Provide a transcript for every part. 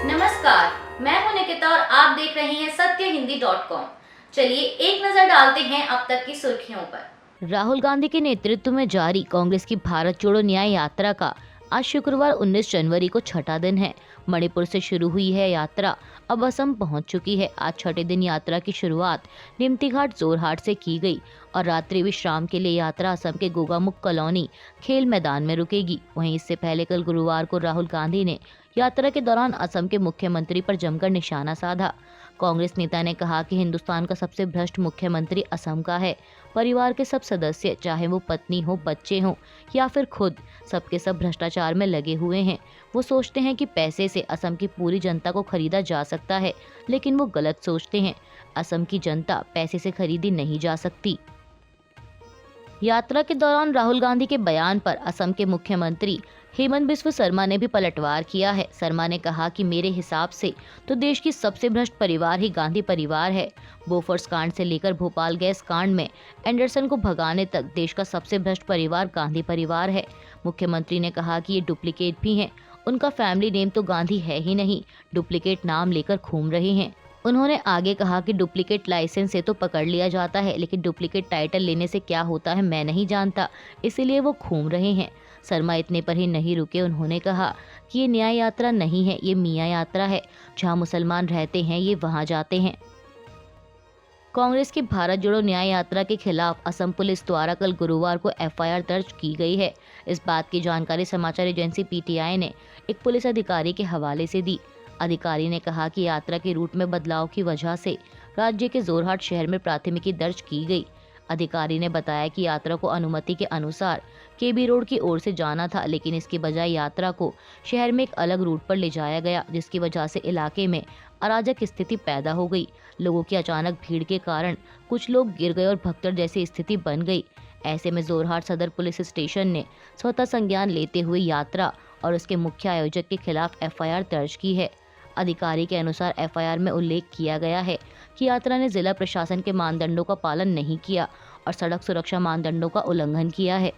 नमस्कार, मैं हूं निकिता और आप देख रहे हैं सत्यहिंदी.com। चलिए एक नजर डालते हैं अब तक की सुर्खियों पर। राहुल गांधी के नेतृत्व में जारी कांग्रेस की भारत जोड़ो न्याय यात्रा का आज शुक्रवार 19 जनवरी को छठा दिन है। मणिपुर से शुरू हुई है यात्रा अब असम पहुंच चुकी है। आज छठे दिन यात्रा की शुरुआत निमतीघाट जोरहाट से की गई और रात्रि विश्राम के लिए यात्रा असम के गोगामुख कॉलोनी खेल मैदान में रुकेगी। वहीं इससे पहले कल गुरुवार को राहुल गांधी ने यात्रा के दौरान असम के मुख्यमंत्री पर जमकर निशाना साधा। कांग्रेस नेता ने कहा कि हिंदुस्तान का सबसे भ्रष्ट मुख्यमंत्री असम का है। परिवार के सब सदस्य, चाहे वो पत्नी हो, बच्चे हों या फिर खुद, सबके सब भ्रष्टाचार में लगे हुए हैं। वो सोचते हैं कि पैसे से असम की पूरी जनता को खरीदा जा सकता है, लेकिन वो गलत सोचते हैं। असम की जनता पैसे से खरीदी नहीं जा सकती। यात्रा के दौरान राहुल गांधी के बयान पर असम के मुख्यमंत्री हेमंत बिस्व शर्मा ने भी पलटवार किया है। शर्मा ने कहा कि मेरे हिसाब से तो देश की सबसे भ्रष्ट परिवार ही गांधी परिवार है। बोफोर्स कांड से लेकर भोपाल गैस कांड में एंडरसन को भगाने तक देश का सबसे भ्रष्ट परिवार गांधी परिवार है। मुख्यमंत्री ने कहा कि ये डुप्लीकेट भी हैं। उनका फैमिली नेम तो गांधी है ही नहीं, डुप्लीकेट नाम लेकर घूम रहे हैं। उन्होंने आगे कहा कि डुप्लीकेट लाइसेंस से तो पकड़ लिया जाता है, लेकिन डुप्लीकेट टाइटल लेने से क्या होता है मैं नहीं जानता, इसीलिए वो घूम रहे हैं। शर्मा इतने पर ही नहीं रुके। उन्होंने कहा कि ये न्याय यात्रा नहीं है, ये मियाँ यात्रा है। जहाँ मुसलमान रहते हैं ये वहाँ जाते हैं। कांग्रेस की भारत जोड़ो न्याय यात्रा के खिलाफ असम पुलिस द्वारा कल गुरुवार को एफआईआर दर्ज की गई है। इस बात की जानकारी समाचार एजेंसी पीटीआई ने एक पुलिस अधिकारी के हवाले से दी। अधिकारी ने कहा कि यात्रा के रूट में बदलाव की वजह से राज्य के जोरहाट शहर में प्राथमिकी दर्ज की गई। अधिकारी ने बताया कि यात्रा को अनुमति के अनुसार केबी रोड की ओर से जाना था, लेकिन इसके बजाय यात्रा को शहर में एक अलग रूट पर ले जाया गया, जिसकी वजह से इलाके में अराजक स्थिति पैदा हो गई। लोगों की अचानक भीड़ के कारण कुछ लोग गिर गए और भगदड़ जैसी स्थिति बन गई। ऐसे में जोरहाट सदर पुलिस स्टेशन ने स्वतः संज्ञान लेते हुए यात्रा और उसके मुख्य आयोजक के खिलाफ एफआईआर दर्ज की है। अधिकारी के अनुसार एफआईआर में उल्लेख किया गया है कि यात्रा ने जिला प्रशासन के मानदंडों का पालन नहीं किया और सड़क सुरक्षा मानदंडों का उल्लंघन किया है।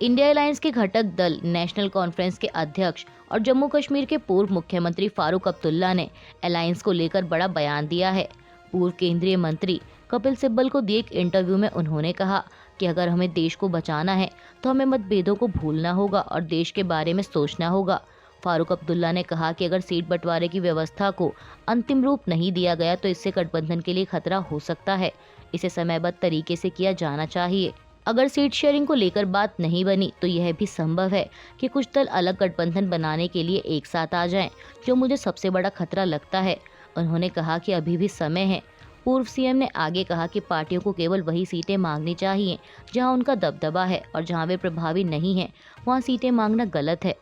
इंडिया अलायंस के घटक दल नेशनल कॉन्फ्रेंस के अध्यक्ष और जम्मू कश्मीर के पूर्व मुख्यमंत्री फारूक अब्दुल्ला ने अलायंस को लेकर बड़ा बयान दिया है। पूर्व केंद्रीय मंत्री कपिल सिब्बल को दिए एक इंटरव्यू में उन्होंने कहा कि अगर हमें देश को बचाना है तो हमें मतभेदों को भूलना होगा और देश के बारे में सोचना होगा। फारूक अब्दुल्ला ने कहा कि अगर सीट बंटवारे की व्यवस्था को अंतिम रूप नहीं दिया गया तो इससे गठबंधन के लिए खतरा हो सकता है। इसे समयबद्ध तरीके से किया जाना चाहिए। अगर सीट शेयरिंग को लेकर बात नहीं बनी तो यह भी संभव है कि कुछ दल अलग गठबंधन बनाने के लिए एक साथ आ जाएं, जो मुझे सबसे बड़ा खतरा लगता है। उन्होंने कहा कि अभी भी समय है। पूर्व सीएम ने आगे कहा कि पार्टियों को केवल वही सीटें मांगनी चाहिए जहां उनका दबदबा है और जहां वे प्रभावी नहीं हैं, वहां सीटें मांगना गलत है।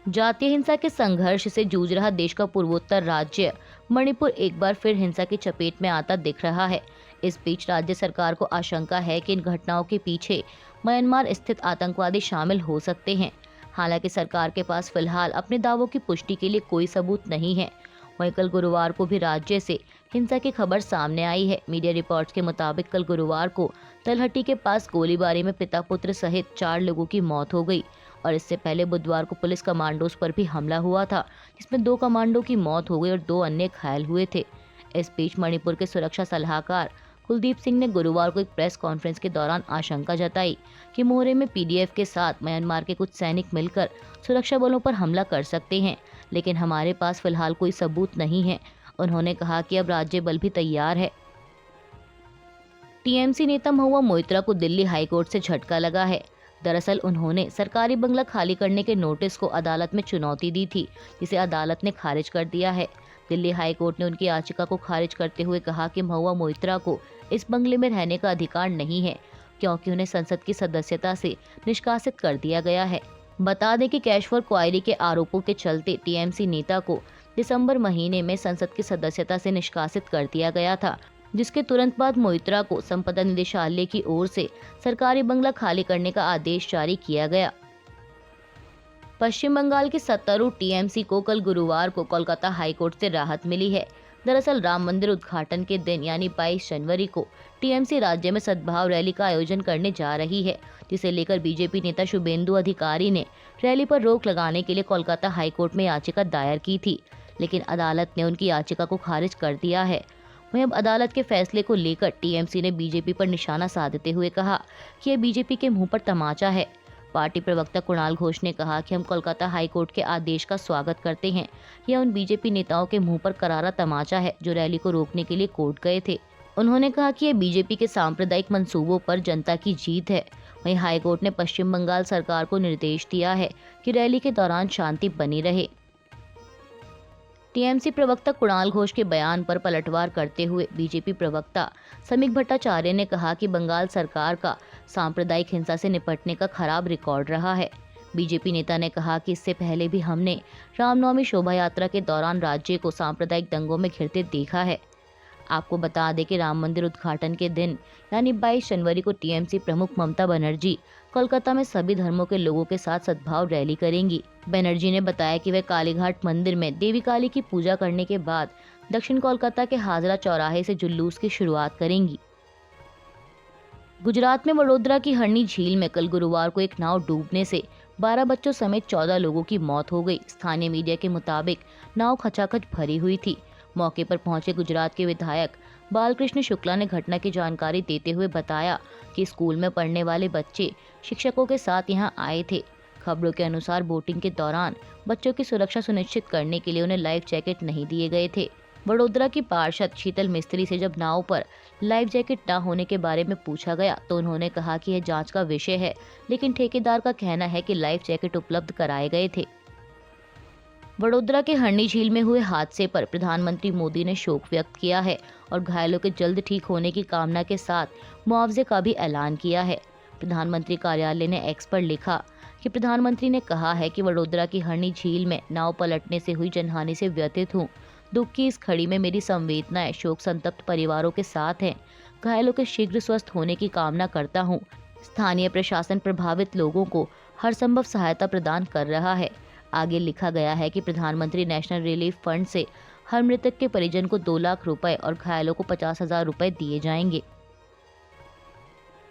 जातीय हिंसा के संघर्ष से जूझ रहा देश का पूर्वोत्तर राज्य मणिपुर एक बार फिर हिंसा की चपेट में आता दिख रहा है। इस बीच राज्य सरकार को आशंका है कि इन घटनाओं के पीछे म्यांमार स्थित आतंकवादी शामिल हो सकते हैं। हालांकि सरकार के पास फिलहाल अपने दावों की पुष्टि के लिए कोई सबूत नहीं है। वहीं कल गुरुवार को भी राज्य से हिंसा की खबर सामने आई है। मीडिया रिपोर्ट्स के मुताबिक कल गुरुवार को तलहटी के पास गोलीबारी में पिता पुत्र सहित 4 लोगों की मौत हो गई और इससे पहले बुधवार को पुलिस कमांडोज पर भी हमला हुआ था, जिसमें 2 कमांडो की मौत हो गई और 2 अन्य घायल हुए थे। इस बीच मणिपुर के सुरक्षा सलाहकार कुलदीप सिंह ने गुरुवार को एक प्रेस कॉन्फ्रेंस के दौरान आशंका जताई कि मोहरे में पीडीएफ के साथ म्यांमार के कुछ सैनिक मिलकर सुरक्षा बलों पर हमला कर सकते हैं, लेकिन हमारे पास फिलहाल कोई सबूत नहीं है। उन्होंने कहा कि अब राज्य बल भी तैयार है। टीएमसी नेता महुआ मोइत्रा को दिल्ली हाईकोर्ट से झटका लगा है। दरअसल उन्होंने सरकारी बंगला खाली करने के नोटिस को अदालत में चुनौती दी थी, जिसे अदालत ने खारिज कर दिया है। दिल्ली हाईकोर्ट ने उनकी याचिका को खारिज करते हुए कहा कि महुआ मोइत्रा को इस बंगले में रहने का अधिकार नहीं है, क्योंकि उन्हें संसद की सदस्यता से निष्कासित कर दिया गया है। बता दें कि कैश फॉर क्वायरी के आरोपों के चलते टीएमसी नेता को दिसंबर महीने में संसद की सदस्यता से निष्कासित कर दिया गया था, जिसके तुरंत बाद मोइत्रा को संपदा निदेशालय की ओर से सरकारी बंगला खाली करने का आदेश जारी किया गया। पश्चिम बंगाल के सत्तारूढ़ टीएमसी को कल गुरुवार को कोलकाता हाईकोर्ट से राहत मिली है। दरअसल राम मंदिर उद्घाटन के दिन यानी 22 जनवरी को टीएमसी राज्य में सद्भाव रैली का आयोजन करने जा रही है, जिसे लेकर बीजेपी नेता शुभेंदु अधिकारी ने रैली पर रोक लगाने के लिए कोलकाता हाईकोर्ट में याचिका दायर की थी, लेकिन अदालत ने उनकी याचिका को खारिज कर दिया है। वहीं अब अदालत के फैसले को लेकर टीएमसी ने बीजेपी पर निशाना साधते हुए कहा कि यह बीजेपी के मुंह पर तमाचा है। पार्टी प्रवक्ता कुणाल घोष ने कहा कि हम कोलकाता हाईकोर्ट के आदेश का स्वागत करते हैं। यह उन बीजेपी नेताओं के मुंह पर करारा तमाचा है जो रैली को रोकने के लिए कोर्ट गए थे। उन्होंने कहा कि यह बीजेपी के सांप्रदायिक मंसूबों पर जनता की जीत है। वहीं हाईकोर्ट ने पश्चिम बंगाल सरकार को निर्देश दिया है कि रैली के दौरान शांति बनी रहे। टीएमसी प्रवक्ता कुणाल घोष के बयान पर पलटवार करते हुए बीजेपी प्रवक्ता समीक भट्टाचार्य ने कहा कि बंगाल सरकार का सांप्रदायिक हिंसा से निपटने का खराब रिकॉर्ड रहा है। बीजेपी नेता ने कहा कि इससे पहले भी हमने रामनवमी शोभा यात्रा के दौरान राज्य को सांप्रदायिक दंगों में घिरते देखा है। आपको बता दें कि राम मंदिर उद्घाटन के दिन यानी 22 जनवरी को टीएमसी प्रमुख ममता बनर्जी कोलकाता में सभी धर्मों के लोगों के साथ सद्भाव रैली करेंगी। बनर्जी ने बताया कि वे कालीघाट मंदिर में देवी काली की पूजा करने के बाद दक्षिण कोलकाता के हाजरा चौराहे से जुलूस की शुरुआत करेंगी। गुजरात में वडोदरा की हरनी झील में कल गुरुवार को एक नाव डूबने से 12 बच्चों समेत 14 लोगों की मौत हो गई। स्थानीय मीडिया के मुताबिक नाव खचाखच भरी हुई थी। मौके पर पहुंचे गुजरात के विधायक बालकृष्ण शुक्ला ने घटना की जानकारी देते हुए बताया कि स्कूल में पढ़ने वाले बच्चे शिक्षकों के साथ यहां आए थे। खबरों के अनुसार बोटिंग के दौरान बच्चों की सुरक्षा सुनिश्चित करने के लिए उन्हें लाइफ जैकेट नहीं दिए गए थे। वडोदरा की पार्षद शीतल मिस्त्री से जब नाव पर लाइफ जैकेट न होने के बारे में पूछा गया तो उन्होंने कहा कि यह जांच का विषय है, लेकिन ठेकेदार का कहना है कि लाइफ जैकेट उपलब्ध कराए गए थे। वडोदरा के हरनी झील में हुए हादसे पर प्रधानमंत्री मोदी ने शोक व्यक्त किया है और घायलों के जल्द ठीक होने की कामना के साथ मुआवजे का भी ऐलान किया है। प्रधानमंत्री कार्यालय ने एक्स पर लिखा कि प्रधानमंत्री ने कहा है कि वडोदरा की हरनी झील में नाव पलटने से हुई जनहानि से व्यथित हूँ। दुख की इस घड़ी में मेरी संवेदनाएं शोक संतप्त परिवारों के साथ हैं। घायलों के शीघ्र स्वस्थ होने की कामना करता हूँ। स्थानीय प्रशासन प्रभावित लोगों को हर संभव सहायता प्रदान कर रहा है। आगे लिखा गया है कि प्रधानमंत्री नेशनल रिलीफ फंड से हर मृतक के परिजन को 2 लाख रुपए और घायलों को 50,000 रुपए दिए जाएंगे।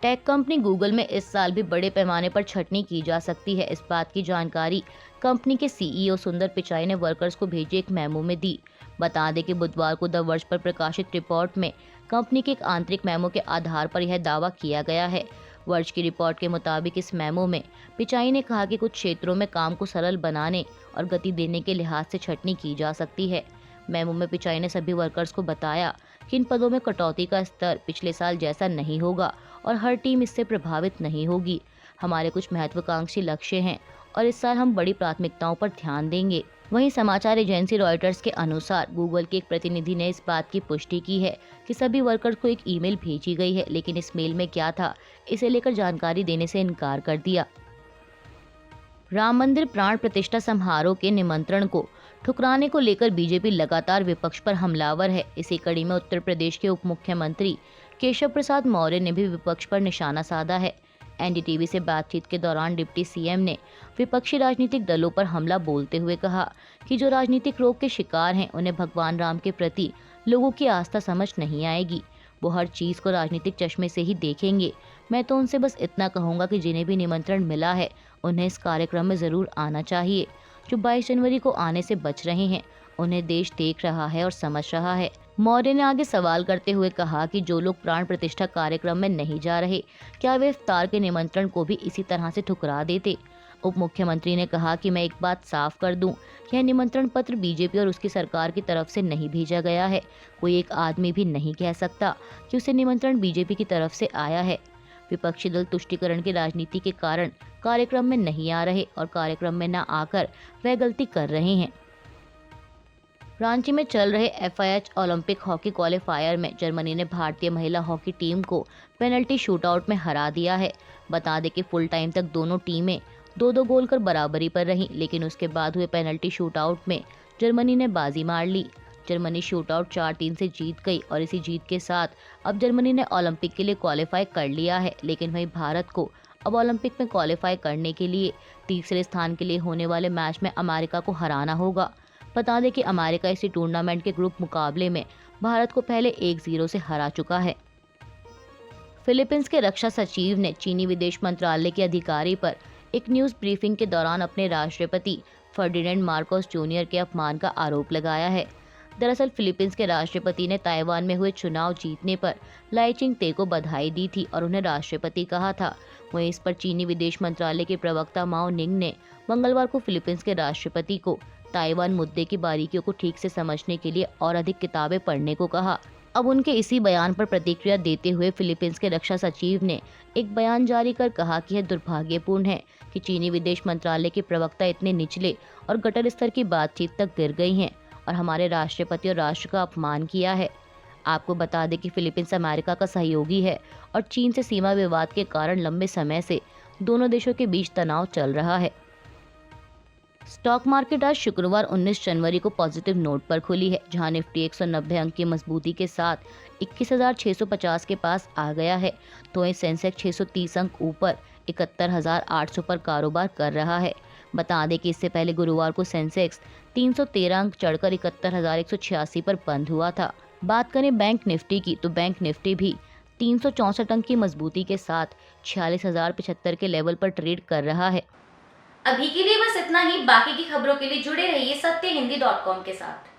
टेक कंपनी गूगल में इस साल भी बड़े पैमाने पर छंटनी की जा सकती है। इस बात की जानकारी कंपनी के सीईओ सुंदर पिचाई ने वर्कर्स को भेजे एक मेमो में दी। बता दें कि बुधवार को द वर्ष पर प्रकाशित रिपोर्ट में कंपनी के एक आंतरिक मेमो के आधार पर यह दावा किया गया है। वर्ष की रिपोर्ट के मुताबिक इस मेमो में पिचाई ने कहा कि कुछ क्षेत्रों में काम को सरल बनाने और गति देने के लिहाज से छंटनी की जा सकती है। मेमो में पिचाई ने सभी वर्कर्स को बताया कि इन पदों में कटौती का स्तर पिछले साल जैसा नहीं होगा और हर टीम इससे प्रभावित नहीं होगी। हमारे कुछ महत्वाकांक्षी लक्ष्य हैं और इस साल हम बड़ी प्राथमिकताओं पर ध्यान देंगे। वहीं समाचार एजेंसी रॉयटर्स के अनुसार गूगल के एक प्रतिनिधि ने इस बात की पुष्टि की है कि सभी वर्कर्स को एक ईमेल भेजी गई है, लेकिन इस मेल में क्या था इसे लेकर जानकारी देने से इनकार कर दिया। राम मंदिर प्राण प्रतिष्ठा समारोह के निमंत्रण को ठुकराने को लेकर बीजेपी लगातार विपक्ष पर हमलावर है। इसी कड़ी में उत्तर प्रदेश के उप मुख्यमंत्री केशव प्रसाद मौर्य ने भी विपक्ष पर निशाना साधा है। एनडीटीवी से बातचीत के दौरान डिप्टी सीएम ने विपक्षी राजनीतिक दलों पर हमला बोलते हुए कहा कि जो राजनीतिक रोग के शिकार हैं उन्हें भगवान राम के प्रति लोगों की आस्था समझ नहीं आएगी। वो हर चीज को राजनीतिक चश्मे से ही देखेंगे। मैं तो उनसे बस इतना कहूँगा कि जिन्हें भी निमंत्रण मिला है उन्हें इस कार्यक्रम में जरूर आना चाहिए। जो 22 जनवरी को आने से बच रहे हैं उन्हें देश देख रहा है और समझ रहा है। मौर्य ने आगे सवाल करते हुए कहा कि जो लोग प्राण प्रतिष्ठा कार्यक्रम में नहीं जा रहे, क्या वे इफ्तार के निमंत्रण को भी इसी तरह से ठुकरा देते। उप मुख्यमंत्री ने कहा कि मैं एक बात साफ कर दूं, यह निमंत्रण पत्र बीजेपी और उसकी सरकार की तरफ से नहीं भेजा गया है। कोई एक आदमी भी नहीं कह सकता कि उसे निमंत्रण बीजेपी की तरफ से आया है। विपक्षी दल तुष्टीकरण की राजनीति के कारण कार्यक्रम में नहीं आ रहे और कार्यक्रम में न आकर वह गलती कर रहे हैं। रांची में चल रहे FIH ओलंपिक हॉकी क्वालिफायर में जर्मनी ने भारतीय महिला हॉकी टीम को पेनल्टी शूटआउट में हरा दिया है। बता दें कि फुल टाइम तक दोनों टीमें 2-2 गोल कर बराबरी पर रहीं, लेकिन उसके बाद हुए पेनल्टी शूटआउट में जर्मनी ने बाजी मार ली। जर्मनी शूटआउट 4-3 से जीत गई और इसी जीत के साथ अब जर्मनी ने ओलंपिक के लिए क्वालिफाई कर लिया है। लेकिन वहीं भारत को अब ओलंपिक में क्वालिफाई करने के लिए तीसरे स्थान के लिए होने वाले मैच में अमेरिका को हराना होगा। बता दें कि अमेरिका इसी टूर्नामेंट के ग्रुप मुकाबले में भारत को पहले 1-0 से हरा चुका है। फिलीपींस के रक्षा सचिव ने चीनी विदेश मंत्रालय के अधिकारी पर एक न्यूज ब्रीफिंग के दौरान अपने राष्ट्रपति फर्डिनेंड मार्कोस जूनियर के अपमान का आरोप लगाया है। दरअसल फिलीपींस के राष्ट्रपति ने ताइवान में हुए चुनाव जीतने पर लाई चिंग-ते को बधाई दी थी और उन्हें राष्ट्रपति कहा था। वहीं इस पर चीनी विदेश मंत्रालय के प्रवक्ता माओ निंग ने मंगलवार को फिलीपींस के राष्ट्रपति को ताइवान मुद्दे की बारीकियों को ठीक से समझने के लिए और अधिक किताबें पढ़ने को कहा। अब उनके इसी बयान पर प्रतिक्रिया देते हुए फिलीपींस के रक्षा सचिव ने एक बयान जारी कर कहा कि यह दुर्भाग्यपूर्ण है कि चीनी विदेश मंत्रालय के प्रवक्ता इतने निचले और गटर स्तर की बातचीत तक गिर गई हैं और हमारे राष्ट्रपति और राष्ट्र का अपमान किया है। आपको बता दें कि फिलीपींस अमेरिका का सहयोगी है और चीन से सीमा विवाद के कारण लंबे समय से दोनों देशों के बीच तनाव चल रहा है। स्टॉक मार्केट आज शुक्रवार 19 जनवरी को पॉजिटिव नोट पर खुली है, जहां निफ्टी 190 अंक की मजबूती के साथ 21,650 के पास आ गया है, तो वहीं सेंसेक्स 630 अंक ऊपर 71,800 पर कारोबार कर रहा है। बता दें कि इससे पहले गुरुवार को सेंसेक्स 313 अंक चढ़कर 71,186 पर बंद हुआ था। बात करें बैंक निफ्टी की, तो बैंक निफ्टी भी 364 अंक की मजबूती के साथ 46,075 के लेवल पर ट्रेड कर रहा है। अभी के लिए बस इतना ही। बाकी की खबरों के लिए जुड़े रहिए सत्यहिंदी.com के साथ।